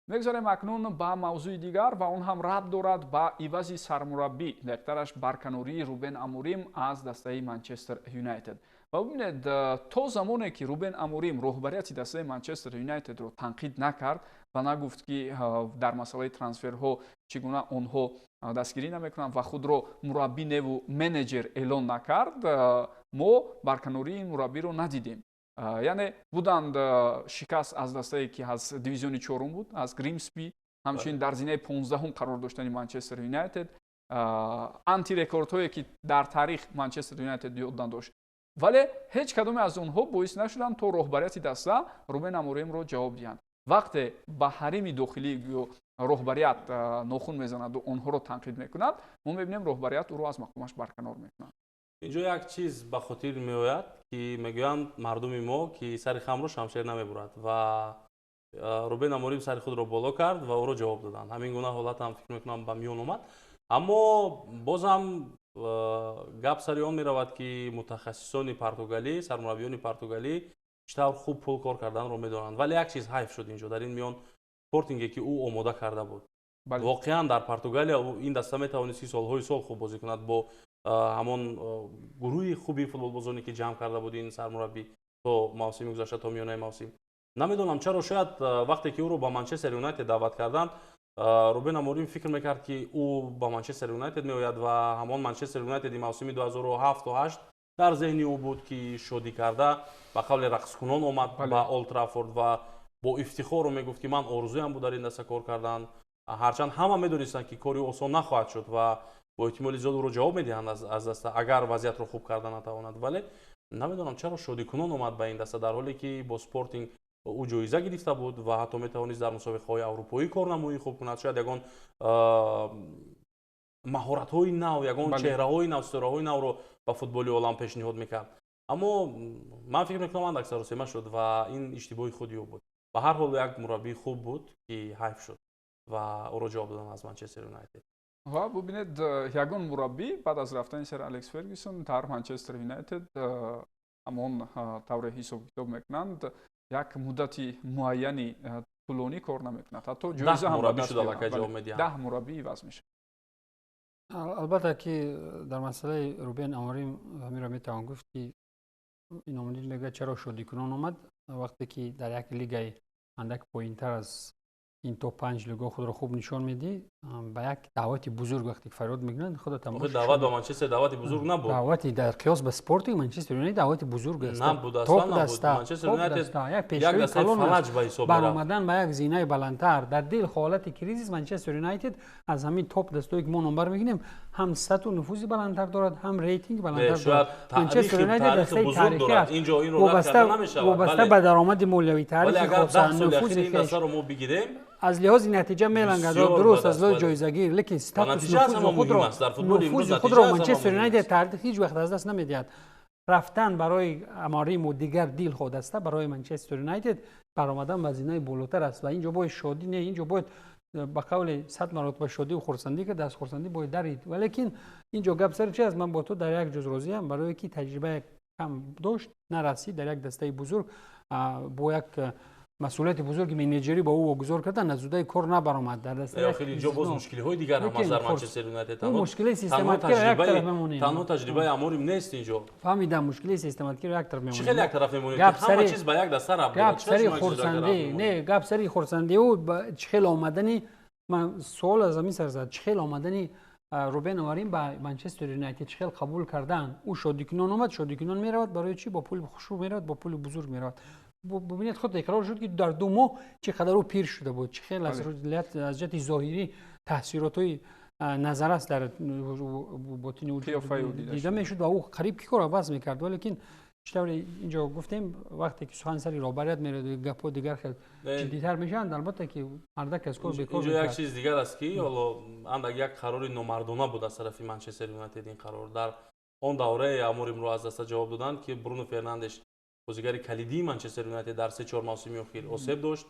мегзарем акнун ба мавзӯи дигар ва он ҳам рабт дорад ба ивази сармураббӣ лехтараш барканории Рубен Аморим аз дастаи Манчестер Юнайтед. ва бибинед то замоне ки Рубен Аморим роҳбарияти дастаи Манчестер Юнайтедро танқид накард ва нагуфт ки дар масъалаи трансферҳо чӣ гуна онҳо дастгирӣ намекунанд ва худро мураббӣ неву менеҷер эълон накард, мо барканории ин мураббиро надидем. яъне буданд шикаст аз дастае ки аз дивизиони чорум буд, аз Гримсби, ҳамчунин дар зинаи 15-ум қарор доштани Манчестер Юнайтед, антирекордҳое ки дар тарих Манчестер Юнайтед ёд надошт. вале ҳеҷ кадоме аз онҳо боис нашуданд то роҳбарияти даста Рубен Аморимро ҷавоб диҳанд. вақте ба ҳарими дохилӣ ё роҳбарият нохун мезанаду онҳоро танқид мекунад, мо мебинем роҳбарият ӯро аз мақомаш барканор мекунад. инҷо як чиз ба хотир меояд ки мегӯянд мардуми мо ки сари хамро шамшер намебурад ва Рубен Аморим сари худро боло кард ва ӯро ҷавоб доданд. ҳамин гуна ҳолатам фикр мекунам ба миён омад. аммо бозам гап сари он меравад ки мутахассисони португалӣ, сармураббиёни португалӣ чӣ тавр хуб пул кор карданро медонанд. вале як чиз ҳайф шуд инҷо дар ин миён спортинге ки ӯ омода карда буд. воқеан дар Португалия ин даста метавонист ки солҳои сол хуб бозӣ кунад бо ҳамон гурӯҳи хуби футболбозоне ки ҷамъ карда буд ин сармураббӣ то мавсими гузашта, то миёнаи мавсим. намедонам чаро шояд вақте ки ӯро ба Манчестер Юнайтед даъват карданд, Рубен Аморим фикр мекард ки ӯ ба Манчестер Юнайтед меояд ва ҳамон Манчестер Юнайтеди мавсими 2007-8 дар зеҳни ӯ буд ки шодӣ карда ба қавле рақскунон омад ба Олд Траффорд ва бо ифтихор мегуфт ки ман орзуям буд дар ин даста кор кардан. ҳарчанд ҳама медонистанд ки кори осон нахоҳад шуд ва бо эҳтимоли зиёд ӯро ҷавоб медиҳанд аз даста агар вазъиятро хуб карда натавонад. вале намедонам чаро шодикунон омад ба ин даста дар ҳоле ки бо Спортинг ӯ ҷоиза гирифта буд ва ҳатто метавонист дар мусобиқаҳои аврупоӣ корнамоӣ хуб кунад. шояд ягон маҳоратҳои нав, ягон чеҳраҳои нав, ситораҳои навро ба футболи олам пешниҳод мекард. аммо ман фикр мекунам анд аксаросема шуд ва ин иштибоҳи худи ӯ буд. ба ҳар ҳол як мураббии хуб буд ки ҳайф шуд ва ӯро ҷавоб доданд аз Манчестер Юнайтед. ва бубинед ягон мураббӣ баъд аз рафтани сер Алекс Фергюсон дар Манчестер Юнайтед ҳамон тавре ҳисоб китоб мекунанд, як муддати муайяни тӯлонӣ кор намекунад. ҳатто ҷоиза ҳам мураббӣ шуда лака ҷавоб медиҳад. 10 мураббӣ иваз мешавад. албатта ки дар масъалаи Рубен Аморим ҳаминро метавон гуфт ки ин омил мегӯяд чаро шодикунон омад вақте ки дар як лигаи андак поинтар аз ин то 5 лиго худро хуб нишон медиҳӣ, ба як даъвати бузург вақте ки фариёд мекунанд худро тамошо. даъват ба Манчестер даъвати бузург набуд. даъвати дар қиёс ба Спортинг Манчестер Юнайтед даъвати бузург аст. набуд, аслан набуд. Манчестер Юнайтед як дастаи фалаҷ ба ҳисоб бар омадан ба як зинаи баландтар дар дил ҳолати кризис Манчестер Юнайтед аз ҳамин топ дастое ки мо номбар мегирем ҳам сатҳу нуфузи баландтар дорад, ҳам рейтинг баландтар дорад. Манчестер Юнайтед дастаи тарихӣ аст. инҷо инро рад карда намешавад. вобаста ба даромади молиявӣ тарихи хоса нуфузи ин дастаро мо бигирем, аз лиҳози натиҷа мелангад дуруст аз лиҳози ҷоизагир, лекин статус нуфузи худро Манчестер Юнайтед тарих ҳеҷ вақт аз даст намедиҳад. рафтан барои Аморим ва дигар дилхо даста барои Манчестер Юнайтед баромадан ба зинаи болотар аст ва инҷо бояд шодӣ не, инҷо бояд ба қавли 100 маротиба шодиву хурсандӣ кард, аз хурсандӣ бояд дарид. валекин инҷо гап сари чи аст? ман бо ту дар як ҷуз розиам, барое ки таҷрибаи кам дошт, нарасид дар як дастаи бузург, бо як масъулияти бузурги менеҷерӣ ба ӯ вогузор кардан, назудаи кор набаромад. дар дастаи охир инҷо боз мушкилиҳои дигар ҳам аст дар Манчестер Юнайтед. мушкилаи систематикиро як тараф мемонем. танҳо таҷрибаи Аморим нест инҷо. фаҳмидам, мушкилаи систематикиро як тараф мемонем. чӣ хел як тараф мемонем ки ҳама чиз ба як даста рабт дорад? гап сари хурсандӣ не, гап сари хурсандӣ ӯ чӣ хел омадани, ман суол аз ҳамин сар зад, чӣ хел омадани Рубен Аморим ба Манчестер Юнайтед чӣ хел қабул кардан? ӯ шодикунон омад, шодикунон меравад, барои чӣ? бо пули хушрӯ меравад, бо пули бузург меравад. бубинед худ иқрор шуд ки дар 2 моҳ чӣ қадар ӯ пир шуда буд, чӣ хел аз ҷиҳати зоҳирӣ таъсиротҳои назаррас дар ботини вуҷуд дида мешуд ва ӯ қариб ки кор аваз мекард. валекин читавре инҷо гуфтем, вақте ки сухан сари роҳбарият мерад, гапҳо дигар хел ҷиддитар мешаванд, албатта ки ардак аз кор бекор инҷо як чиз дигар аст ки ҳоло андак як қарори номардона буд аз тарафи Манчестер Юнайтед. ин қарор дар он давраи Аморимро аз даста ҷавоб доданд ки Бруно Фернандеш бозигари калидии Манчестер Юнайтед дар 3-4 мавсими охир осеб дошт.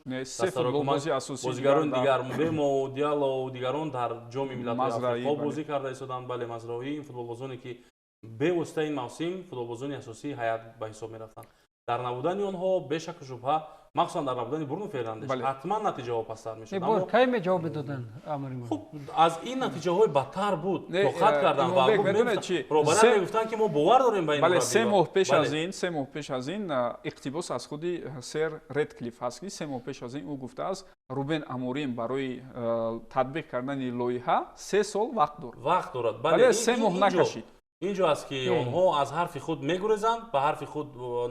бозигарони дигар Мбемо, Диало дигарон дар ҷоми миллатҳои Африқо бозӣ карда истоданд. бале Мазраоӣ, ин футболбозоне ки бевоситаи ин мавсим футболбозони асосии ҳайат ба ҳисоб мерафтанд. дар набудани онҳо бешаку шубҳа махсусан дар набудани Бруно Фернандеш Бале. ҳатман натиҷаҳо пастар мешуд. бор кай ме ҷавоб додан Аморим? хуб аз ин натиҷаҳои бадтар буд. Не, Тоқат кардан ва Имонбек, медонед чӣ? роҳбариян мегуфтанд ки мо бовар дорем ба ин бале, мураббӣ. 3 моҳ пеш Бале. аз ин, 3 моҳ пеш аз ин иқтибос аз худи сэр Редклифф ҳаст ки 3 моҳ пеш аз ин ӯ гуфтааст Рубен Аморим барои татбиқ кардани лоиҳа 3 сол вақт дорад. вақт дорад. Бале, 3 моҳ накашид. инҷо аст ки онҳо аз ҳарфи худ мегурезанд, ба ҳарфи худ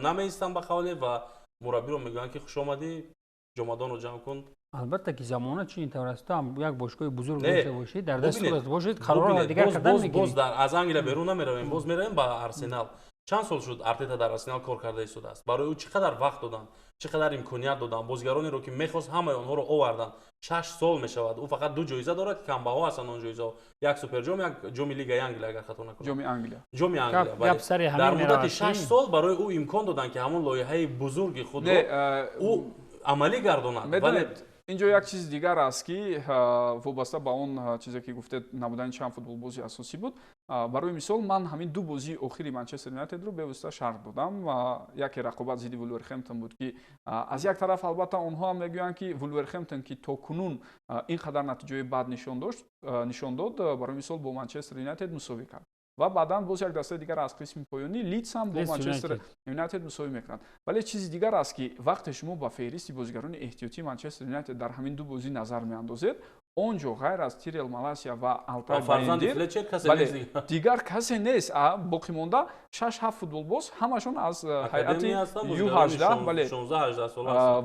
намеистанд ба қавле ва мураббиро мегӯянд ки хушомадӣ, ҷомадонро ҷамъ кун. албатта ки замона чӣ тавр аст, ам як бошгоҳи бузург Не, дошта бошед, дар дасти бубинед, худат бошед, қарорро бубинед, дигар кардан боз мегиред. аз Англия берун намеравем, боз меравем ба Арсенал. чанд сол шуд Артета дар Арсенал кор карда истодааст? барои ӯ чӣ қадар вақт доданд, чӣ қадар имконият доданд, бозигаронеро ки мехост ҳамаи онҳоро оварданд. 6 сол мешавад. ӯ фақат 2 ҷоиза дорад ки камбаҳо ҳастанд он ҷоизаҳо. як суперҷом, як ҷоми Лигаи Англия агар хато накунам. ҷоми Англия. ҷоми Англия. гап сари ҳамин дар муддати меравад, 6 сол барои ӯ имкон доданд ки ҳамон лоиҳаи бузурги худро Не, ӯ амалӣ гардонад. Вале медонед инҷо як чизи дигар аст ки вобаста ба он чизе ки гуфтед набудани чанд футболбози асосӣ буд. барои мисол ман ҳамин ду бозии охири Манчестер Юнайтедро бевосита шарҳ додам. яке рақобат зидди Вулверхемптон буд ки аз як тараф албатта онҳо ҳам мегӯянд ки Вулверхемптон ки то кунун ин қадар натиҷаи бад нишон дод, барои мисол бо Манчестер Юнайтед мусовӣ кард. ва баъдан боз як дастаи дигар аз қисми поёнӣ Лидс ҳам бо Манчестер Юнайтед мусовӣ мекунад. вале чизи дигар аст ки вақте шумо ба феҳристи бозигарони эҳтиётии Манчестер Юнайтед дар ҳамин ду бозӣ назар меандозед, он ҷо ғайр аз Тирел Маласия ва Алтай Байндир дигар касе нест. боқӣ монда 6-7 футболбоз ҳамашон аз ҳайати Ю18 бале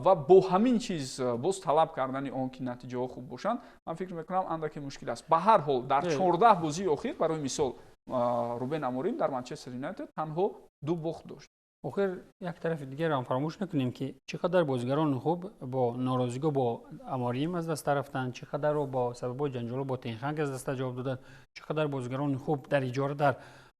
ва бо ҳамин чиз боз талаб кардани он ки натиҷаҳо хуб бошанд, ман фикр мекунам андаке мушкил аст. ба ҳар ҳол дар 14 бозии охир барои мисол Рубен Аморим дар Манчестер Юнайтед танҳо 2 бохт дошт. охир як тарафи дигар ҳам фаромӯш накунем ки чӣ қадар бозигарони хуб бо норозигӣ бо Аморим аз даста рафтанд, чӣ қадарро бо сабабҳои ҷанҷолҳо бо Тенханг аз даста ҷавоб доданд, чӣ қадар бозигарони хуб дар иҷора дар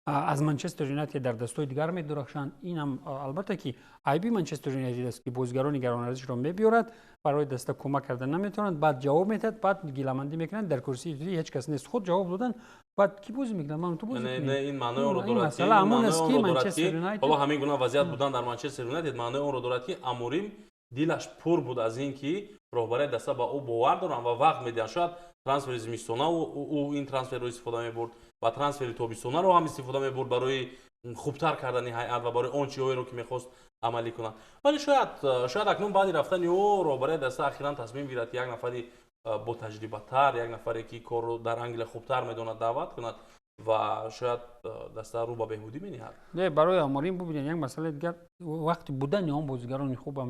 аз Манчестер Юнайтед дар дастаҳои дигар медурахшанд. ин ҳам албатта ки айби Манчестер Юнайтед аст ки бозигарони гаронарзишро мебиёрад, барои даста кӯмак карда наметавонад, баъд ҷавоб метад, баъд гиламандӣ мекунанд, дар курсии эҳтиётӣ ҳеҷ кас нест, худ ҷавоб додан, баъд ки бозӣ мекунад, ман ту бозӣ кунем. не ин маънои онро дорад ки масъала ҳамон аст ки Манчестер Юнайтед ҳоло ҳамин гуна вазъият будан дар Манчестер Юнайтед маънои онро дорад ки Аморим дилаш пур буд аз ин ки роҳбарияи даста ба ӯ бовар доранд ва вақт медиҳанд. шояд трансфери зимистона ӯ ин трансферро истифода мебурд ва трансфери тобистонаро ҳам истифода мебурд барои хубтар кардани ҳайат ва барои он чиҳоеро ки мехост амалӣ кунад. вале шояд акнун баъди рафтани ӯ роҳбарияи даста ахиран тасмим гирад ки як нафари бо таҷрибатар, як нафаре ки корро дар Англия хубтар медонад дават кунад ва шояд даста рӯ ба беҳбудӣ мениҳад. не барои Аморим бубинед як масъалаи дигар вақти будани он бозигарони хубам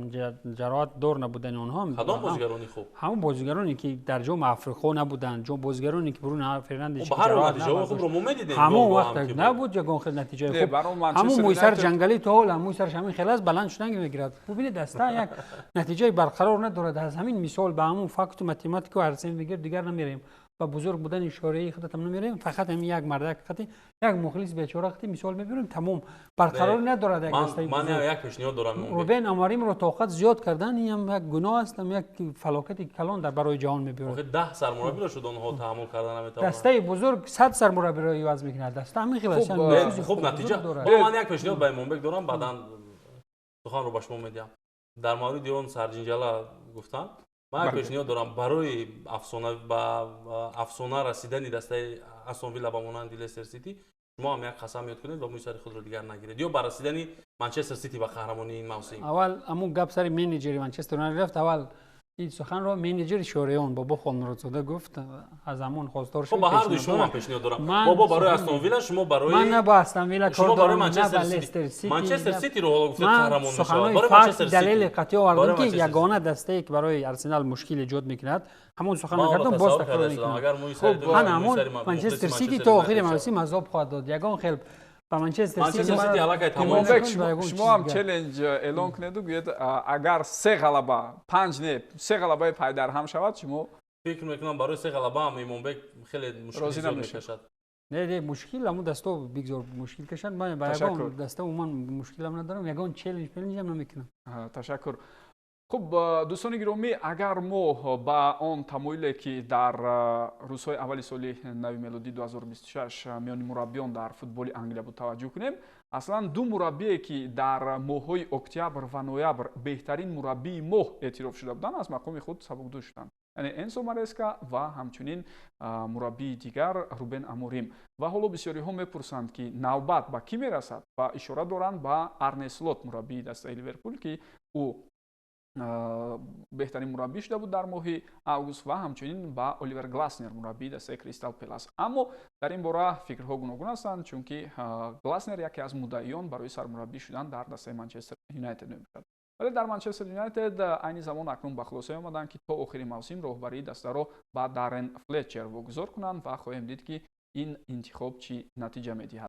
ҷароҳат дор набудани онҳо кадом бозигарони хуб? ҳамон бозигароне ки дар ҷоми Африқо набуданд, бозигароне ки Бруно Фернандеш ба ҳар натиҷаҳои хубро мо медидем. ҳамон вақт набуд ягон хел натиҷаи хуб. ҳамон Мойсар ҷангалӣ то ҳол Мойсарш ҳамин хел аст баланд шудан мегирад. бубинед даста як натиҷаи барқарор надорад. аз ҳамин мисол ба ҳамон факту математику арсен вегер дигар намерем ба бузург будани ишораи худатам намерем. фақат ҳамин як мардак хати як мухлис бечора хати мисол мебирем, тамом барқарор надорад. як дастаи ман як пешниҳод дорам. Рубен Аморимро тоқат зиёд кардан ин ҳам як гуноҳ аст, ҳам як фалокати калон дар барои ҷаҳон мебиёрад. 10 сармураббиро шуд онҳо таҳаммул карда наметавонанд. дастаи бузург 100 сармураббиро иваз мекунад. даста ҳамин хел аст. хуб натиҷа. ман як пешниҳод ба Имонбек дорам, баъдан суханро ба шумо медиҳам. дар мавриди он сарҷинҷала гуфтанд. ман як пешниҳод дорам барои афсона расидани дастаи Астон Вилла ба монанди Лестер Сити, шумо ҳам як қасам ёд кунед ва мӯи сари худро дигар нагиред, ё ба расидани Манчестер Сити ба қаҳрамонии ин мавсим. аввал ҳамун гап сари менеҷери Манчестер Юнайтед рафт. аввал ин суханро менеҷери Шореён Бобо Холмуродзода гуфт. аз ҳамон хостор шуд. ба ҳар ду шумо ман пешниҳод дорам. бобо барои Астон Вилла, шумо барои ман не ба Астон Вилла кор дорам, не ба Лестер Сити. Манчестер Ситиро ҳоло гуфтед қаҳрамон мешавад. барои Манчестер Сити далели қатъӣ овардам ки ягона дастае ки барои Арсенал мушкил эҷод мекунад, ҳамон суханро кардам, боз такрор мекунам. ҳамон Манчестер Сити то охири мавсим азоб хоҳад дод. ягон хел ба Манчестер Сити аллакай тамом. Имонбек, шумо ҳам челленҷ эълон кунеду гӯед агар 3 ғалаба 5 не 3 ғалабаи пайдар ҳам шавад, шумо фикр мекунам барои 3 ғалаба ҳам Имонбек хеле мушкил мекашад. не мушкил ҳамун дасто бигзор мушкил кашад. ман ба ягон даста умуман мушкилам надорам, ягон челленҷам намекунам. ташаккур. хуб дӯстони гиромӣ, агар мо ба он тамоиле ки дар рӯзҳои аввали соли нави мелодӣ 2026 миёни мураббиён дар футболи Англия буд таваҷҷӯҳ кунем, аслан ду мураббие ки дар моҳҳои октябр ва ноябр беҳтарин мураббии моҳ эътироф шуда буданд аз мақоми худ сабукдӯш шуданд, яъне Энсо Мареска ва ҳамчунин мураббии дигар Рубен Аморим. ва ҳоло бисёриҳо мепурсанд ки навбат ба кӣ мерасад ва ишора доранд ба Арне Слот, мураббии дастаи Ливерпул, ки ӯ беҳтарин мураббӣ шуда буд дар моҳи август ва ҳамчунин ба Оливер Гласнер, мураббии дастаи Кристал Пелас. Аммо дар ин бора фикрҳо гуногун ҳастанд, чунки Гласнер яке аз муддаиён барои сармураббӣ шудан дар дастаи Манчестер Юнайтед мебошад. вале дар Манчестер Юнайтед айни замон акнун ба хулосае омаданд ки то охири мавсим роҳбарии дастаро ба Даррен Флетчер вогузор кунанд ва хоҳем дид ки ин интихоб чӣ натиҷа медиҳад.